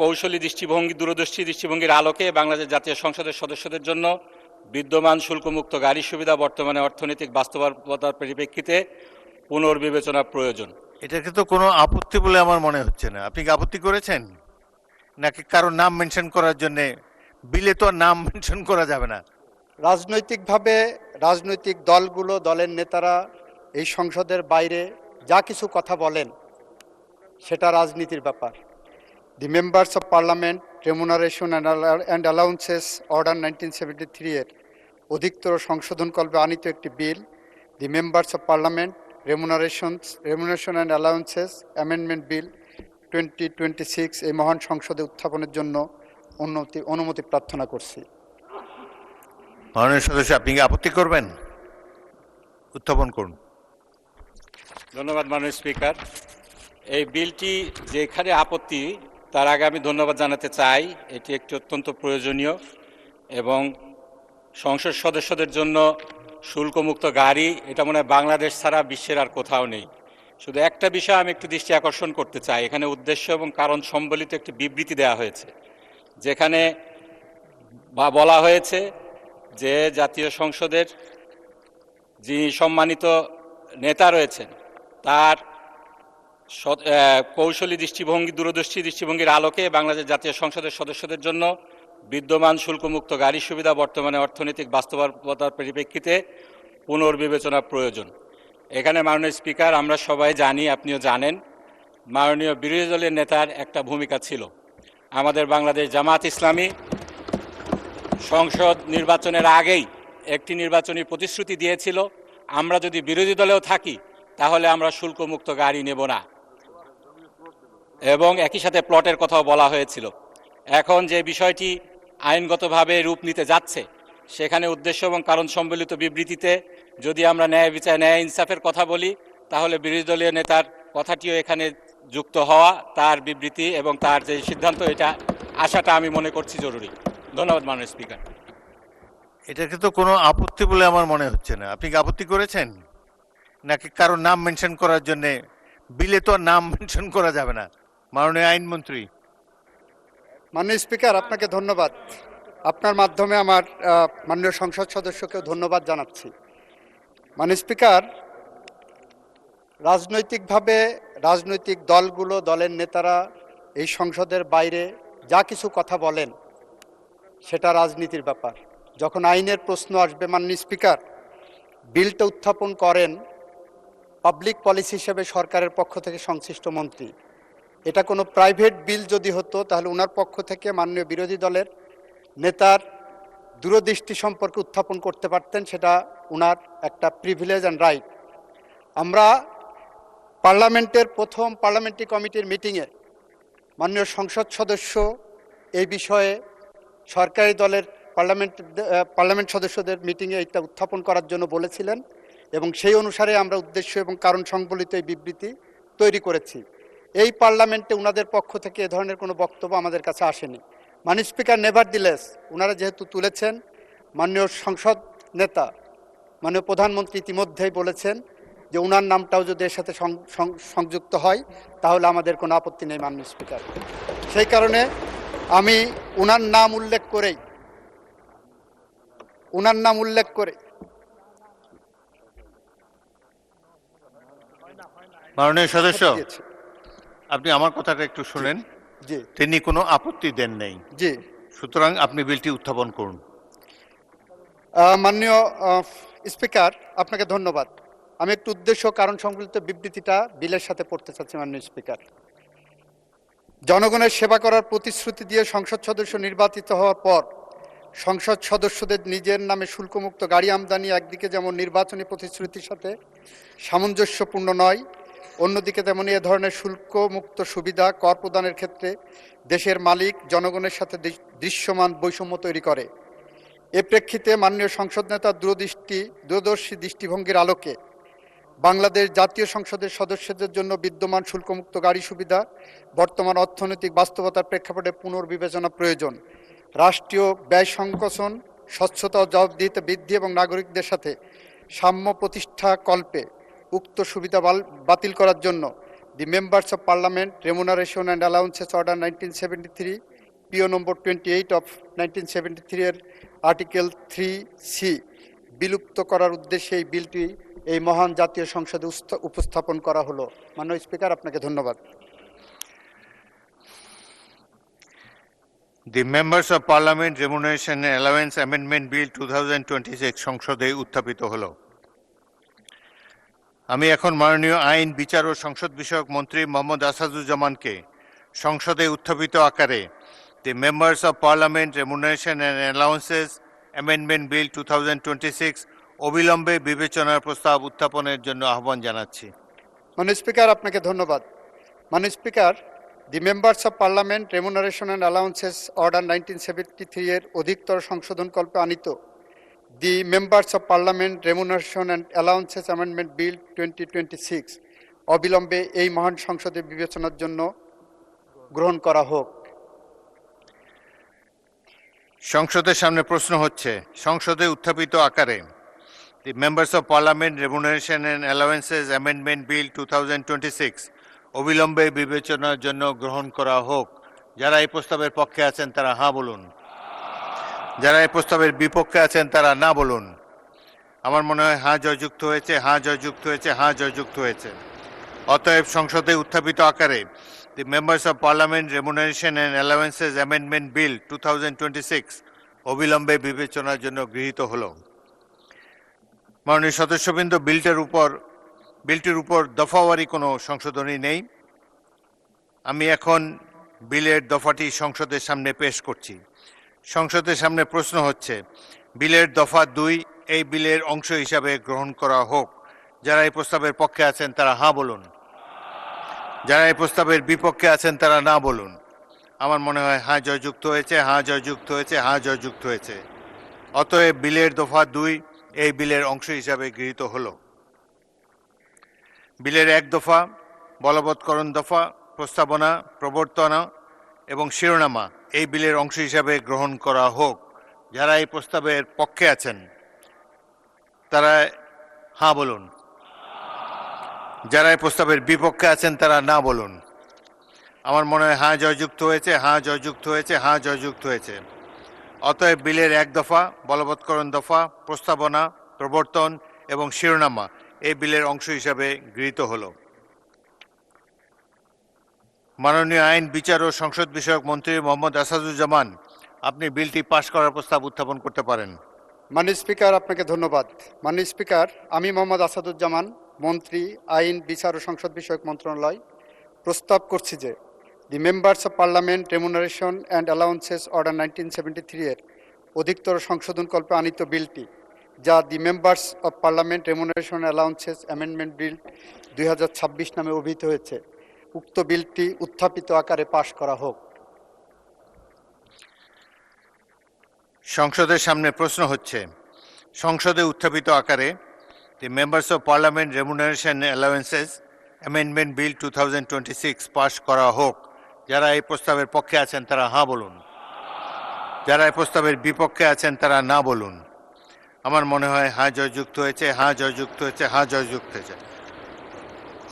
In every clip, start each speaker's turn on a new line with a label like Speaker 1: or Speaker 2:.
Speaker 1: কৌশলী দৃষ্টিভঙ্গি দূরদর্শী দৃষ্টিভঙ্গির আলোকে বাংলাদেশ জাতীয় সংসদের সদস্যদের জন্য বিদ্যমান শুল্কমুক্ত গাড়ি সুবিধা বর্তমানে অর্থনৈতিক বাস্তবতার পরিপ্রেক্ষিতে পুনর্বিবেচনা প্রয়োজন।
Speaker 2: এটাকে তো কোনো আপত্তি বলে আমার মনে হচ্ছে না। আপনি কি আপত্তি করেছেন নাকি কারো নাম মেনশন করার জন্য? বিলে তো নাম মেনশন করা যাবে না।
Speaker 3: রাজনৈতিকভাবে রাজনৈতিক দলগুলো, দলের নেতারা এই সংসদের বাইরে যা কিছু কথা বলেন সেটা রাজনীতির ব্যাপার। The members of parliament remuneration and allowances order 1973 এর অধিকতর সংশোধনকল্পে আনিত একটি bill, the members of parliament remuneration and allowances amendment bill 2026 এই মহান সংসদে উত্থাপনের জন্য অনুমতি প্রার্থনা করছি।
Speaker 2: মাননীয় সদস্য, আপনি কি আপত্তি করবেন? উত্থাপন করুন।
Speaker 1: ধন্যবাদ মাননীয় স্পিকার। এই বিলটি যেখানে আপত্তি, তার আগে আমি ধন্যবাদ জানাতে চাই। এটি একটি অত্যন্ত প্রয়োজনীয় এবং সংসদ সদস্যদের জন্য শুল্কমুক্ত গাড়ি, এটা মনে হয় বাংলাদেশ ছাড়া বিশ্বের আর কোথাও নেই। শুধু একটা বিষয় আমি একটু দৃষ্টি আকর্ষণ করতে চাই। এখানে উদ্দেশ্য এবং কারণ সম্বলিত একটি বিবৃতি দেওয়া হয়েছে, যেখানে বলা হয়েছে যে জাতীয় সংসদের যিনি সম্মানিত নেতা রয়েছেন তার কৌশলী দৃষ্টিভঙ্গি দূরদর্শী দৃষ্টিভঙ্গির আলোকে বাংলাদেশ জাতীয় সংসদের সদস্যদের জন্য বিদ্যমান শুল্কমুক্ত গাড়ি সুবিধা বর্তমানে অর্থনৈতিক বাস্তবতার পরিপ্রেক্ষিতে পুনর্বিবেচনা প্রয়োজন। এখানে মাননীয় স্পিকার, আমরা সবাই জানি, আপনিও জানেন, মাননীয় বিরোধী দলের নেতার একটা ভূমিকা ছিল। আমাদের বাংলাদেশ জামাত ইসলামী সংসদ নির্বাচনের আগেই একটি নির্বাচনী প্রতিশ্রুতি দিয়েছিল, আমরা যদি বিরোধী দলেও থাকি তাহলে আমরা শুল্কমুক্ত গাড়ি নেব না, এবং একই সাথে প্লটের কথাও বলা হয়েছিল। এখন যে বিষয়টি আইনগতভাবে রূপ নিতে যাচ্ছে, সেখানে উদ্দেশ্য এবং কারণ সম্বলিত বিবৃতিতে যদি আমরা ন্যায় বিচার, ন্যায় ইনসাফের কথা বলি, তাহলে বিরোধী দলীয় নেতার কথাটিও এখানে যুক্ত হওয়া, তার বিবৃতি এবং তার যে সিদ্ধান্ত, এটা আসাটা আমি মনে করছি জরুরি। ধন্যবাদ মাননীয় স্পিকার।
Speaker 2: এটাকে তো কোনো আপত্তি বলে আমার মনে হচ্ছে না। আপনি কি আপত্তি করেছেন নাকি কারো নাম মেনশন করার জন্য? বিলে তো নাম মেনশন করা যাবে না। মাননীয় আইনমন্ত্রী।
Speaker 3: মাননীয় স্পিকার, আপনাকে ধন্যবাদ। আপনার মাধ্যমে আমার মাননীয় সংসদ সদস্যকেও ধন্যবাদ জানাচ্ছি। মাননীয় স্পিকার, রাজনৈতিকভাবে রাজনৈতিক দলগুলো, দলের নেতারা এই সংসদের বাইরে যা কিছু কথা বলেন সেটা রাজনীতির ব্যাপার। যখন আইনের প্রশ্ন আসবে, মাননীয় স্পিকার, বিলটা উত্থাপন করেন পাবলিক পলিসি হিসেবে সরকারের পক্ষ থেকে সংশ্লিষ্ট মন্ত্রী। এটা কোনো প্রাইভেট বিল যদি হতো তাহলে ওনার পক্ষ থেকে মাননীয় বিরোধী দলের নেতার দূরদৃষ্টি সম্পর্কে উত্থাপন করতে পারতেন, সেটা ওনার একটা প্রিভিলেজ অ্যান্ড রাইট। আমরা পার্লামেন্টের প্রথম পার্লামেন্টারি কমিটির মিটিংয়ে মাননীয় সংসদ সদস্য এই বিষয়ে সরকারি দলের পার্লামেন্ট সদস্যদের মিটিংয়ে এটা উত্থাপন করার জন্য বলেছিলেন, এবং সেই অনুসারে আমরা উদ্দেশ্য এবং কারণ সংবলিত এই বিবৃতি তৈরি করেছি। এই পার্লামেন্টে ওনাদের পক্ষ থেকে এ ধরনের কোনো বক্তব্য আমাদের কাছে আসেনি। মাননীয় স্পিকার, নেভারদিলেস ওনারা যেহেতু তুলেছেন, মাননীয় সংসদ নেতা মাননীয় প্রধানমন্ত্রী ইতিমধ্যেই বলেছেন যে ওনার নামটাও যদি এর সাথে সংযুক্ত হয় তাহলে আমাদের কোনো আপত্তি নেই মাননীয় স্পিকার। সেই কারণে আমি ওনার নাম উল্লেখ করে
Speaker 2: মাননীয় সদস্য, আপনি আমার কথাটা একটু শুনেন।
Speaker 3: জি,
Speaker 2: তিনি কোনো আপত্তি দেন নাই।
Speaker 3: জি,
Speaker 2: সুতরাং আপনি বিলটি উত্থাপন করুন।
Speaker 3: মাননীয় স্পিকার, আপনাকে ধন্যবাদ। আমি একটু উদ্দেশ্য কারণ সংবলিত বিবৃতিটা বিলের সাথে পড়তে চাচ্ছি। মাননীয় স্পিকার, জনগণের সেবা করার প্রতিশ্রুতি দিয়ে সংসদ সদস্য নির্বাচিত হওয়ার পর সংসদ সদস্যদের নিজের নামে শুল্কমুক্ত গাড়ি আমদানি একদিকে যেমন নির্বাচনী প্রতিশ্রুতির সাথে সামঞ্জস্যপূর্ণ নয়, অন্যদিকে তেমনি এ ধরনের শুল্কমুক্ত সুবিধা কর প্রদানের ক্ষেত্রে দেশের মালিক জনগণের সাথে দৃশ্যমান বৈষম্য তৈরি করে। এ প্রেক্ষিতে মাননীয় সংসদ নেতার দূরদর্শী দৃষ্টিভঙ্গির আলোকে বাংলাদেশ জাতীয় সংসদের সদস্যদের জন্য বিদ্যমান শুল্কমুক্ত গাড়ি সুবিধা বর্তমান অর্থনৈতিক বাস্তবতার প্রেক্ষাপটে পুনর্বিবেচনা প্রয়োজন। রাষ্ট্রীয় ব্যয় সংকোচন, স্বচ্ছতা ও জবাবদিহিতা বৃদ্ধি এবং নাগরিকদের সাথে সাম্য প্রতিষ্ঠা কল্পে উক্ত সুবিধা বাতিল করার জন্য the Members of Parliament Remuneration and Allowances Order 1973, PO number 28 of 1973 এর আর্টিকেল 3C বিলুপ্ত করার উদ্দেশ্যে এই বিলটি এই মহান জাতীয় সংসদে উপস্থাপন করা হলো। মাননীয় স্পিকার, আপনাকে ধন্যবাদ।
Speaker 2: The Members of Parliament Remuneration and Allowance Amendment Bill 2026 সংসদে উত্থাপিত হলো। আমি এখন মাননীয় আইন, বিচার ও সংসদ বিষয়ক মন্ত্রী মোহাম্মদ আসাদুজ্জামানকে সংসদে উত্থাপিত আকারে The Members of Parliament Remuneration and Allowances Amendment Bill 2026 অবিলম্বে বিবেচনার প্রস্তাব উত্থাপনের জন্য আহ্বান জানাচ্ছি।
Speaker 3: মাননীয় স্পিকার, আপনাকে ধন্যবাদ। মাননীয় speaker, the members of parliament remuneration and allowances order 1973 এর অধিকতর সংশোধনকল্পে আনিত the members of parliament remuneration and allowances amendment bill 2026 অবিলম্বে এই মহান সংসদে বিবেচনার জন্য গ্রহণ করা হোক।
Speaker 2: সংসদের সামনে প্রশ্ন হচ্ছে, সংসদে উত্থাপিত আকারে দি members of parliament remuneration and allowances amendment bill 2026 অবিলম্বে বিবেচনার জন্য গ্রহণ করা হোক। যারা এই প্রস্তাবের পক্ষে আছেন তারা হাঁ বলুন। যারা এই প্রস্তাবের বিপক্ষে আছেন তারা না বলুন। আমার মনে হয় হাঁ জয়যুক্ত হয়েছে, হাঁ জয়যুক্ত হয়েছে, হাঁ জয়যুক্ত হয়েছে। অতএব সংসদে উত্থাপিত আকারে দি members of parliament remuneration and allowances amendment bill 2026 অবিলম্বে বিবেচনার জন্য গৃহীত হল। মাননীয় সদস্যবৃন্দ, বিলটির উপর দফাওয়ারি কোনো সংশোধনী নেই। আমি এখন বিলের দফাটি সংসদের সামনে পেশ করছি। সংসদের সামনে প্রশ্ন হচ্ছে, বিলের দফা 2 এই বিলের অংশ হিসাবে গ্রহণ করা হোক। যারা এই প্রস্তাবের পক্ষে আছেন তারা হাঁ বলুন। যারা এই প্রস্তাবের বিপক্ষে আছেন তারা না বলুন। আমার মনে হয় হাঁ জয়যুক্ত হয়েছে, হাঁ জয়যুক্ত হয়েছে, হাঁ জয়যুক্ত হয়েছে। অতএব বিলের দফা 2 এই বিলের অংশ হিসাবে গৃহীত হল। বিলের 1 দফা, বলবৎকরণ দফা, প্রস্তাবনা, প্রবর্তনা এবং শিরোনামা এই বিলের অংশ হিসাবে গ্রহণ করা হোক। যারা এই প্রস্তাবের পক্ষে আছেন তারা হাঁ বলুন। যারা এই প্রস্তাবের বিপক্ষে আছেন তারা না বলুন। আমার মনে হয় হাঁ জয়যুক্ত হয়েছে, হাঁ জয়যুক্ত হয়েছে, হাঁ জয়যুক্ত হয়েছে। অতএব বিলের 1 দফা, বলবৎকরণ দফা, প্রস্তাবনা, প্রবর্তন এবং শিরোনামা এই বিলের অংশ হিসাবে গৃহীত হল। মাননীয় আইন, বিচার ও সংসদ বিষয়ক মন্ত্রী মোহাম্মদ আসাদুজ্জামান, আপনি বিলটি পাশ করার প্রস্তাব উত্থাপন করতে পারেন।
Speaker 3: মাননীয় স্পিকার, আপনাকে ধন্যবাদ। মাননীয় স্পিকার, আমি মোহাম্মদ আসাদুজ্জামান, মন্ত্রী, আইন, বিচার ও সংসদ বিষয়ক মন্ত্রণালয়, প্রস্তাব করছি যে দি members of parliament remuneration and allowances order 1973 এর অধিকতর সংশোধনকল্পে আনিত বিলটি, যা দি members of parliament remuneration allowances amendment bill 2026 নামে অভিহিত হয়েছে, উক্ত বিলটি উত্থাপিত আকারে পাশ করা হোক।
Speaker 2: সংসদের সামনে প্রশ্ন হচ্ছে, সংসদে উত্থাপিত আকারে দি members of parliament remuneration allowances amendment bill 2026 পাশ করা হোক। যারা এই প্রস্তাবের পক্ষে আছেন তারা হাঁ বলুন। যারা এই প্রস্তাবের বিপক্ষে আছেন তারা না বলুন। আমার মনে হয় হাঁ জয়যুক্ত হয়েছে, হাঁ জয়যুক্ত হয়েছে, হাঁ জয়যুক্ত হয়েছে।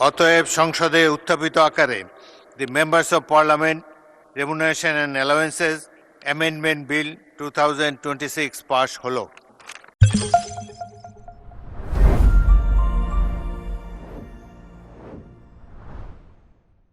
Speaker 2: অতএব সংসদে উত্থাপিত আকারে দি members of parliament remuneration and allowances amendment bill 2026 পাশ হলো।